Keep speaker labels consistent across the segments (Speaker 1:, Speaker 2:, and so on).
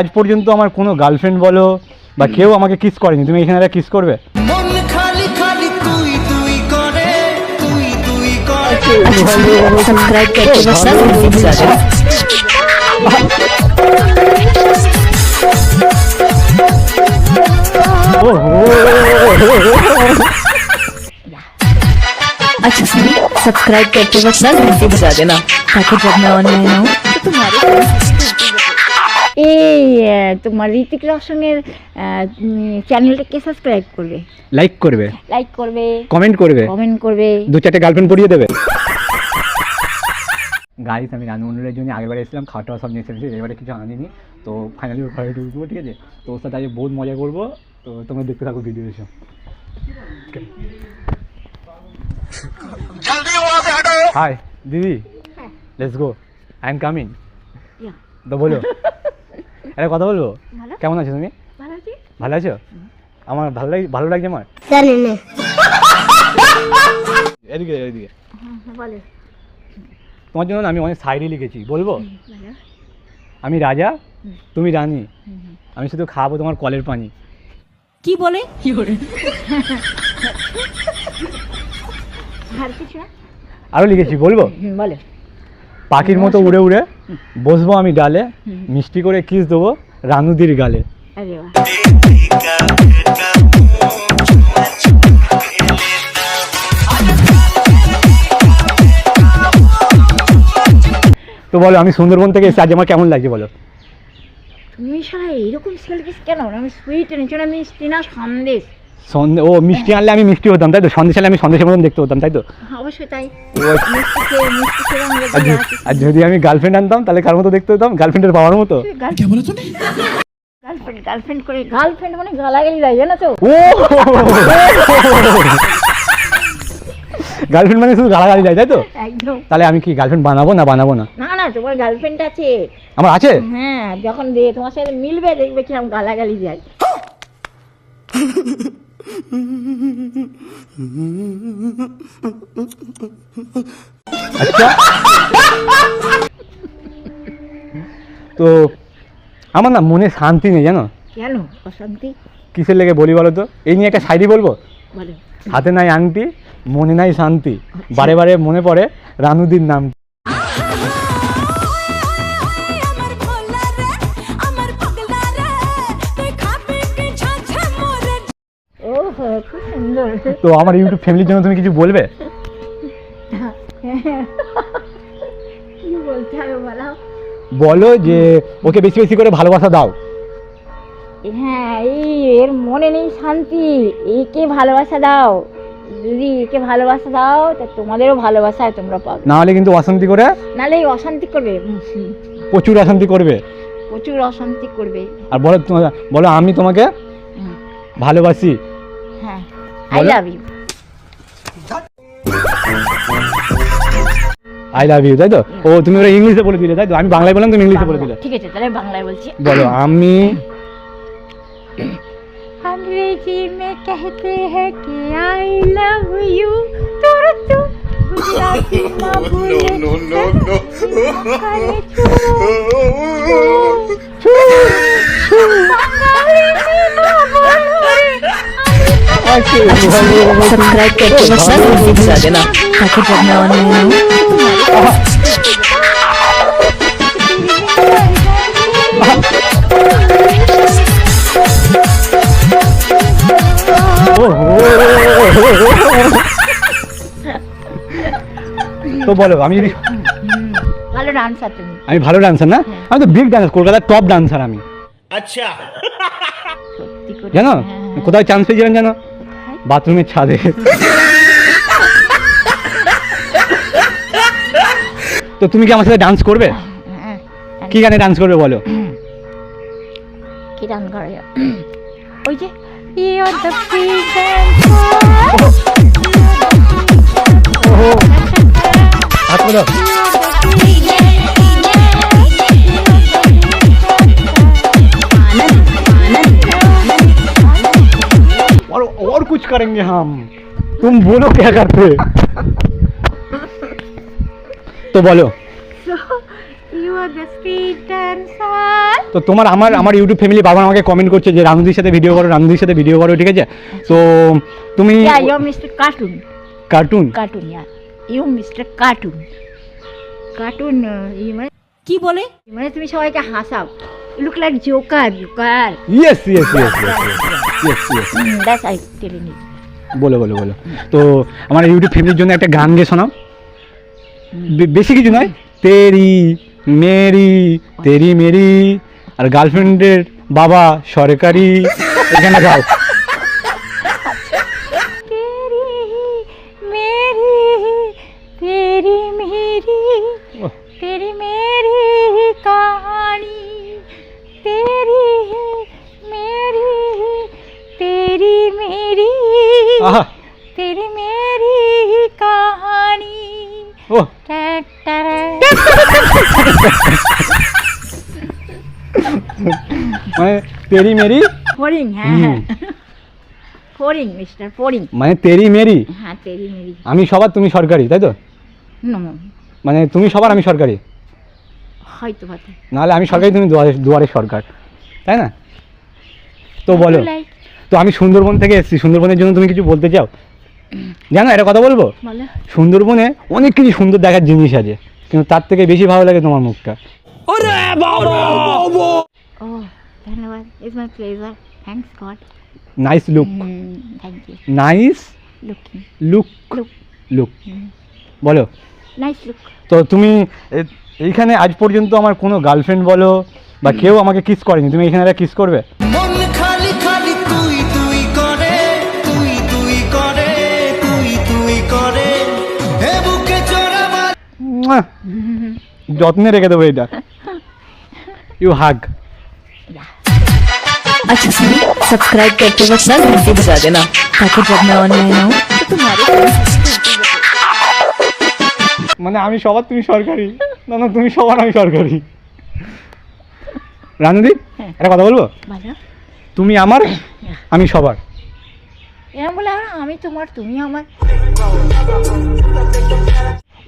Speaker 1: আজ পর্যন্ত আমার কোনো গার্লফ্রেন্ড বলো বা কেউ আমাকে কিস করেনি, তুমি এখানে কিস করবে?
Speaker 2: सब्सक्राइब करके बस अच्छा सुनिए, सब्सक्राइब करके बस घंटी बजा देना ताकि जब मैं ऑनलाइन आऊँ तो तुम्हारे এই তোমার ঋতিক রোশনের চ্যানেলটাকে সাবস্ক্রাইব করবে,
Speaker 1: লাইক করবে, কমেন্ট করবে, দু চারটে গার্লফ্রেন্ড পড়িয়ে দেবে। গাইস, আমি রানু মন্ডলের জন্য আগেরবার এসেছিলাম, খাওয়া টাওয়া সব নিয়ে এসেছি, এবারে কিছু আনিনি। তো ফাইনালি ঘরে ঢুকবো, ঠিক আছে? তো ওর সাথে আজকে বহুত মজা করবো, তো তোমরা দেখতে থাকো ভিডিও এসো। হাই দিদি, let's go, I am coming. তো বলো, একটা কথা বলবো, কেমন আছো তুমি? ভালো আছো? আমার ভালো লাগছে আমার। এদিকে তোমার জন্য আমি অনেক শায়রি লিখেছি, বলবো? আমি রাজা, তুমি রানী, আমি শুধু খাবো তোমার কলের পানি।
Speaker 2: কি বলে?
Speaker 1: আরো লিখেছি, বলবো? পাখির মতো উড়ে উড়ে বসবো আমি ডালে, মিষ্টি করে কিস দেবো রানুদির গালে। তো বলো, আমি সুন্দরবন থেকে এসে আজ আমার কেমন লাগছে বলো?
Speaker 2: তুমি সারা এরকম সেলফিশ কেন? আমি সুইট এনেছি না, মিষ্টি না সন্দেশ।
Speaker 1: ও মিষ্টি আনলে আমি মিষ্টি হতাম, তাই তো? সন্দেশ আনলে আমি সন্দেশের মতন দেখতে হতাম, তাই তো?
Speaker 2: অবশ্যই তাই।
Speaker 1: আর যদি আমি গার্লফ্রেন্ড আনতাম তাহলে কার মতো দেখতে হতাম? গার্লফ্রেন্ডের বাবার মতো।
Speaker 2: গার্লফ্রেন্ড করে গার্লফ্রেন্ড মানে গালাগালি দেয়, জানো তো?
Speaker 1: ও গার্লফ্রেন্ড মানে শুধু গালাগালি দেয়, তাই তো?
Speaker 2: একদম।
Speaker 1: তাহলে আমি কি গার্লফ্রেন্ড বানাবো না?
Speaker 2: না, তোমার গার্লফ্রেন্ড আছে।
Speaker 1: আমার আছে?
Speaker 2: হ্যাঁ, যখন তোমার সাথে মিলবে দেখবে কিরকম গালাগালি দেয়।
Speaker 1: আচ্ছা, তো আমার না মনে শান্তি নেই, জানো?
Speaker 2: কেন অশান্তি?
Speaker 1: কিসের লেগে বলি বলো তো? এই নিয়ে একটা শায়রি বলবো। হাতে নাই আংটি, মনে নাই শান্তি, বারে বারে মনে পড়ে রানুদির নাম। তো আমার ইউটিউব ফ্যামিলির জন্য তুমি কিছু বলবে? বলো যে ওকে বেশি বেশি করে ভালোবাসা দাও।
Speaker 2: হ্যাঁ, এর মনে নেই শান্তি, একে ভালোবাসা দাও। যদি একে ভালোবাসা দাও তা তোমাদেরও ভালোবাসায় তোমরা পাবে।
Speaker 1: না হলে কিন্তু অশান্তি করে,
Speaker 2: নাহলে অশান্তি করবে,
Speaker 1: প্রচুর অশান্তি করবে। আর বলো আমি তোমাকে ভালোবাসি।
Speaker 2: হ্যাঁ, I love you.
Speaker 1: I love you, তাই তো? ও তুমি ওরা ইংলিশে বলে দিলে, তাই তো? আমি বাংলায় বললাম, তুমি ইংলিশে বলে দিলে।
Speaker 2: ঠিক আছে, তাহলে বাংলায় বলছি।
Speaker 1: বলো, আমি
Speaker 2: अंग्रेजी में कहते हैं कि आई लव यू, तो गुजराती ना भूले। सब्सक्राइब करके बस घंटी बजा देना ताकि जब मैं ऑनलाइन आऊँ
Speaker 1: তো বলো, আমি যদি
Speaker 2: ভালো ডান্সার, তুমি?
Speaker 1: আমি ভালো ডান্সার না? আমি তো বিগ ডান্সার, কলকাতার টপ ডান্সার আমি।
Speaker 3: আচ্ছা,
Speaker 1: জানো কোথায় চান্স পেয়েছিলাম জানো? বাথরুমের ছাদে। তো তুমি কি আমার সাথে ডান্স করবে? কি গানে ডান্স করবে বলো?
Speaker 2: কি ডান্স করে? ওই যে You're the reason
Speaker 1: और कुछ करेंगे हम, तुम बोलो क्या करते? तो बोलो।
Speaker 2: So you the street dancer.
Speaker 1: তো তোমার আমার ইউটিউব ফ্যামিলি বাবা আমাকে কমেন্ট করছে যে রানুদির সাথে ভিডিও করো, রানুদির সাথে ভিডিও করো, ঠিক আছে? তো তুমি
Speaker 2: Yeah, you're Mr. Cartoon.
Speaker 1: Cartoon
Speaker 2: Cartoon, yeah. You Mr. Cartoon. Cartoon, মানে
Speaker 3: কি বলে?
Speaker 2: মানে তুমি সবাইকে হাসাও। You look like Joker.
Speaker 1: Yes yes yes yes yes.
Speaker 2: That's I telling you.
Speaker 1: বলো বলো বলো। তো আমার ইউটিউব ফ্যামিলির জন্য একটা গান গেয়ে শোনাও, বেশি কিছু নয়। তেরি মেরি তেরি মেরি, আর গার্লফ্রেন্ডের বাবা সরকারি, এখানে গাও।
Speaker 2: तेरी मेरी कहानी, तेरी मेरी
Speaker 1: আহা
Speaker 2: तेरी मेरी कहानी।
Speaker 1: ও মানে তেরি মেরি,
Speaker 2: ফোরিং, হ্যাঁ হ্যাঁ, ফোরিং মিস্টার ফোরিং,
Speaker 1: মানে তেরি মেরি,
Speaker 2: হ্যাঁ তেরি মেরি।
Speaker 1: আমি সবার তুমি সরকারি, তাই তো?
Speaker 2: নো,
Speaker 1: মানে তুমি সবার আমি সরকারি,
Speaker 2: হয়তো কথা।
Speaker 1: নাহলে আমি সরকারি তুমি দুয়ারে সরকার, তাই না? তো বলো, তো আমি সুন্দরবন থেকে এসেছি, সুন্দরবনের জন্য তুমি কিছু বলতে চাও? জানো একটা কথা বলবো,
Speaker 2: বলো।
Speaker 1: সুন্দরবনে অনেক কিছু সুন্দর দেখার জিনিস আছে, কিন্তু তার থেকে বেশি ভালো লাগে তোমার মুখটা।
Speaker 2: ও ধন্যবাদ, it's my pleasure, thanks God.
Speaker 1: Nice look,
Speaker 2: thank you.
Speaker 1: Nice
Speaker 2: looking,
Speaker 1: look,
Speaker 2: look,
Speaker 1: look বলো।
Speaker 2: Nice look.
Speaker 1: তো তুমি এইখানে আজ পর্যন্ত আমার কোনো গার্লফ্রেন্ড বলো বা কেউ আমাকে কিস করেনি, তুমি এখানে একটা কিস করবে?
Speaker 4: মন খালি খালি তুই তুই করে, তুই তুই করে, তুই তুই করে, হে বুকে জোড়া মার।
Speaker 1: মুয়া! যত্নে রেখে দেবো এটা। ইউ হাগ।
Speaker 3: अच्छा सुनिए, सब्सक्राइब करते वक्त ना घंटी बजा देना, ताकि जब मैं ऑनलाइन आऊँ तो तुम्हारे
Speaker 1: মানে আমি সবার তুমি সরকারি, না না তুমি সবার আমি সরকারি। রানুদি একটা কথা বলবো,
Speaker 2: বলো।
Speaker 1: তুমি আমার আমি সবার।
Speaker 2: এরকম বলে আমি তোমার, তুমি আমার।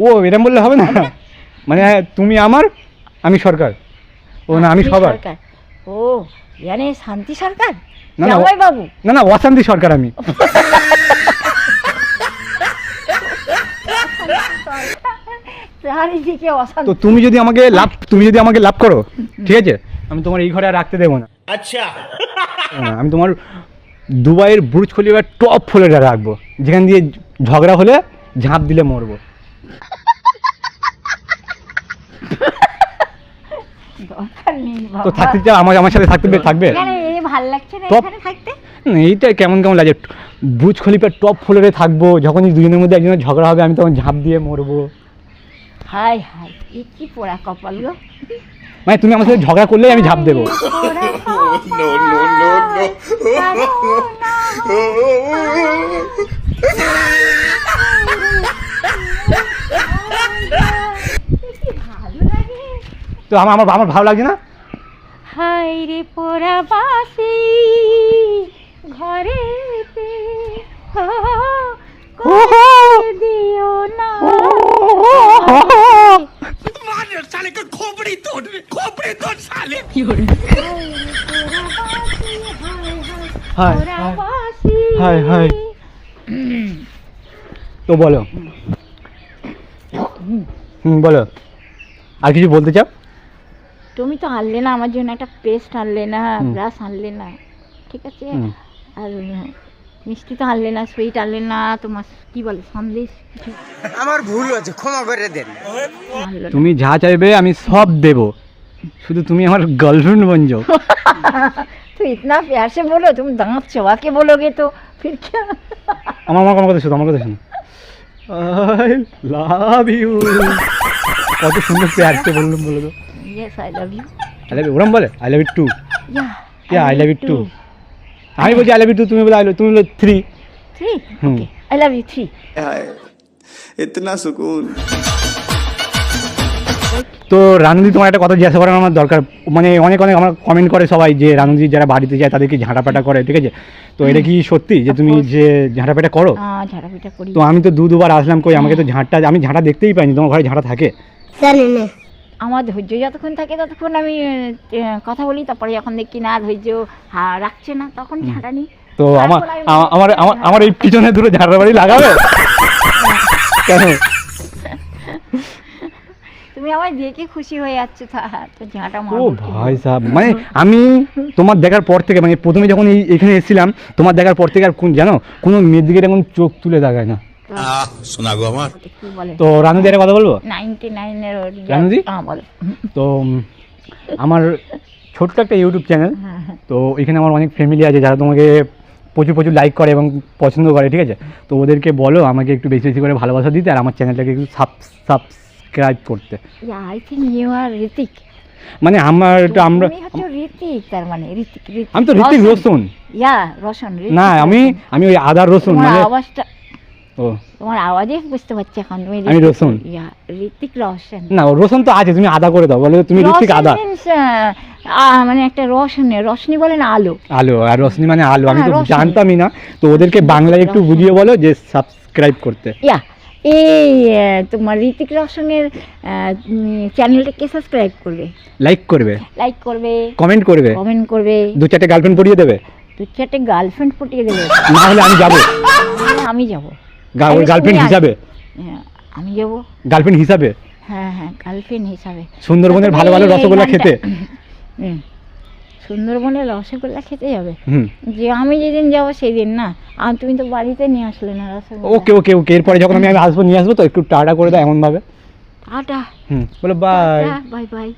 Speaker 1: ও এরকম বললে হবে না, মানে তুমি আমার আমি সরকার, ও না আমি
Speaker 2: তুমি
Speaker 1: সবার।
Speaker 2: সরকার। ও মানে শান্তি সরকার,
Speaker 1: না না
Speaker 2: জামাই বাবু।
Speaker 1: না না অশান্তি সরকার আমি।
Speaker 2: চারিদিকে অশান্তি।
Speaker 1: তো তুমি যদি আমাকে লাভ করো, ঠিক আছে, আমি তোমার এই ঘরে আর রাখতে দেবো না। আচ্ছা আমি তোমার দুবাইয়ের বুর্জ খলিফা টপ ফ্লোরে রাখবো, যেখান দিয়ে ঝগড়া হলে ঝাঁপ দিলে মরবো।
Speaker 2: দরকার নেই
Speaker 1: তো
Speaker 2: বাবা।
Speaker 1: থাকতে চাও আমার সাথে থাকবে?
Speaker 2: এখানে এই ভাল লাগছে না
Speaker 1: টপ-
Speaker 2: এখানে থাকতে।
Speaker 1: এইটা কেমন কেমন লাগে, বুর্জ খলিফার টপ ফ্লোরে থাকবো, যখনই দুজনের মধ্যে একজনের ঝগড়া হবে আমি তখন ঝাঁপ দিয়ে মরবো।
Speaker 2: হাই হাই, এ কি পোড়া কপাল গো।
Speaker 1: মানে তুমি আমার সাথে ঝগড়া করলেই আমি ঝাঁপ দেবো।
Speaker 2: পোড়া ভালো লাগে।
Speaker 1: তো আমার ভালো লাগছে না?
Speaker 2: হাই রে পোড়া বাসি ঘরেতে,
Speaker 1: ও হো!
Speaker 2: দিও না।
Speaker 1: হাই
Speaker 2: পোড়া বাসি।
Speaker 1: High high. তো বলো, বলো আর কিছু বলতে চাও?
Speaker 2: তুমি তো আনলে না আমার জন্য একটা পেস্ট, আনলে না ব্রাশ, আনলে না, ঠিক আছে? আর মিষ্টি তো আনলে না, সুইট আনলে না, তোমার কি বলে সন্দেশ কিছু
Speaker 4: আমার ভুল হয়েছে, ক্ষমা করে দেন।
Speaker 2: আনলো না।
Speaker 1: তুমি যা চাইবে আমি সব দেব, শুধু তুমি আমার গার্লফ্রেন্ড বন যাও।
Speaker 2: तो इतना प्यार से बोलो, तुम दांत चबा के बोलोगे तो फिर क्या?
Speaker 1: আমার আমার কথা শোনো, আমার কথা শোনো। I love you. কত সুন্দর প্যার সে বললাম, বলো তো।
Speaker 2: Yes, I love you.
Speaker 1: I love you ওরম বলে, I love you too.
Speaker 2: Yeah.
Speaker 1: I love you too. আমি বলছি আই লাভ ইউ টু, তুমি বলে তুমি বলে 3।
Speaker 2: 3? Okay. I love you 3.
Speaker 4: इतना सुकून।
Speaker 1: তো রানুদি তোমার একটা কথা জিজ্ঞাসা করার আমার দরকার, মানে অনেক আমার কমেন্ট করে সবাই যে রানুদি যারা বাড়িতে যায় তাদেরকে ঝাঁটাপাটা করে, ঠিক আছে? তো এটা কি সত্যি যে তুমি যে ঝাঁটাপাটা করো?
Speaker 2: ঝাড়াপিটা করি।
Speaker 1: তো আমি তো দুবার আসলাম, কই আমাকে তো আমি ঝাঁটা দেখতেই পাইনি, তোমার ঘরে ঝাঁটা থাকে?
Speaker 2: আমার ধৈর্য যতক্ষণ থাকে ততক্ষণ আমি কথা বলি, তারপরে যখন দেখি না ধৈর্য রাখছে না তখন ঝাঁটানি।
Speaker 1: তো আমার এই পিছনে দুটো ঝাড়া বাড়ি লাগাবে কেন?
Speaker 2: তুমি আমায় দেখে খুশি হয়ে যাচ্ছ, তো ঝাঁটা
Speaker 1: ও
Speaker 2: মারবো।
Speaker 1: ভাই সাহেব, মানে আমি তোমার দেখার পর থেকে, মানে প্রথমে যখন এখানে এসেছিলাম তোমার দেখার পর থেকে আর জানো কোনো মেয়ের দিকে এখন চোখ তুলে তাকায় না।
Speaker 4: শোনা গো আমার।
Speaker 2: কি বলে
Speaker 1: তো রানুদি একটা কথা বলবো?
Speaker 2: 99-এর
Speaker 1: রানুদি?
Speaker 2: বলো।
Speaker 1: তো আমার ছোট্ট একটা ইউটিউব চ্যানেল, তো এখানে আমার অনেক ফ্যামিলি আছে যারা তোমাকে প্রচুর প্রচুর লাইক করে এবং পছন্দ করে, ঠিক আছে? তো ওদেরকে বলো আমাকে একটু বেশি বেশি করে ভালোবাসা দিতে আর আমার চ্যানেলটাকে একটু সাবস্ক্রাইব করতে।
Speaker 2: I think you are Hrithik.
Speaker 1: মানে আমরা
Speaker 2: ঋতিক, তার মানে ঋতিক।
Speaker 1: আমি তো ঋতিক রোশন।
Speaker 2: রোশন।
Speaker 1: না, আমি ওই আদার রোশন, মানে
Speaker 2: আওয়াজটা,
Speaker 1: ও
Speaker 2: তোমার আওয়াজে বুঝতে পারছি এখন তুমি
Speaker 1: আমি রোশন।
Speaker 2: ঋতিক রোশন।
Speaker 1: না, রোশন তো আছে, তুমি আদা করে দাও, বলে তুমি ঋতিক আদা।
Speaker 2: মানে একটা রোশনি বলে না, আলো।
Speaker 1: আলো আর রোশনি মানে আলো, আমি তো
Speaker 2: রোশনি।
Speaker 1: জানতামই না। তো ওদেরকে বাংলায় একটু বুঝিয়ে বলো যে সাবস্ক্রাইব করতে।
Speaker 2: এই তোমার ঋতিক রোশনের চ্যানেলটাকে সাবস্ক্রাইব করবে,
Speaker 1: লাইক করবে, কমেন্ট করবে, দু চারটে গার্লফ্রেন্ড পটিয়ে দেবে।
Speaker 2: দু চারটে গার্লফ্রেন্ড পটিয়ে দেবে।
Speaker 1: না হলে আমি যাবো,
Speaker 2: আমি যাবো
Speaker 1: গার্লফ্রেন্ড হিসাবে।
Speaker 2: আমি যাবো,
Speaker 1: গার্লফ্রেন্ড হিসাবে,
Speaker 2: হ্যাঁ গার্লফ্রেন্ড হিসাবে।
Speaker 1: সুন্দরবনের ভালো ভালো রসগোল্লা খেতে।
Speaker 2: সুন্দরবনের রসগোল্লা খেতে যাবে?
Speaker 1: হুম,
Speaker 2: যে আমি যেদিন যাবো সেই দিন না, আর তুমি তো বাড়িতে নিয়ে আসলে না রসগোল্লা।
Speaker 1: ওকে ওকে ওকে, এরপরে যখন আমি আসবো নিয়ে আসবো, তো একটু টাটা করে দাও এমন ভাবে।
Speaker 2: টাটা,
Speaker 1: বলো বাই।
Speaker 2: Bye bye.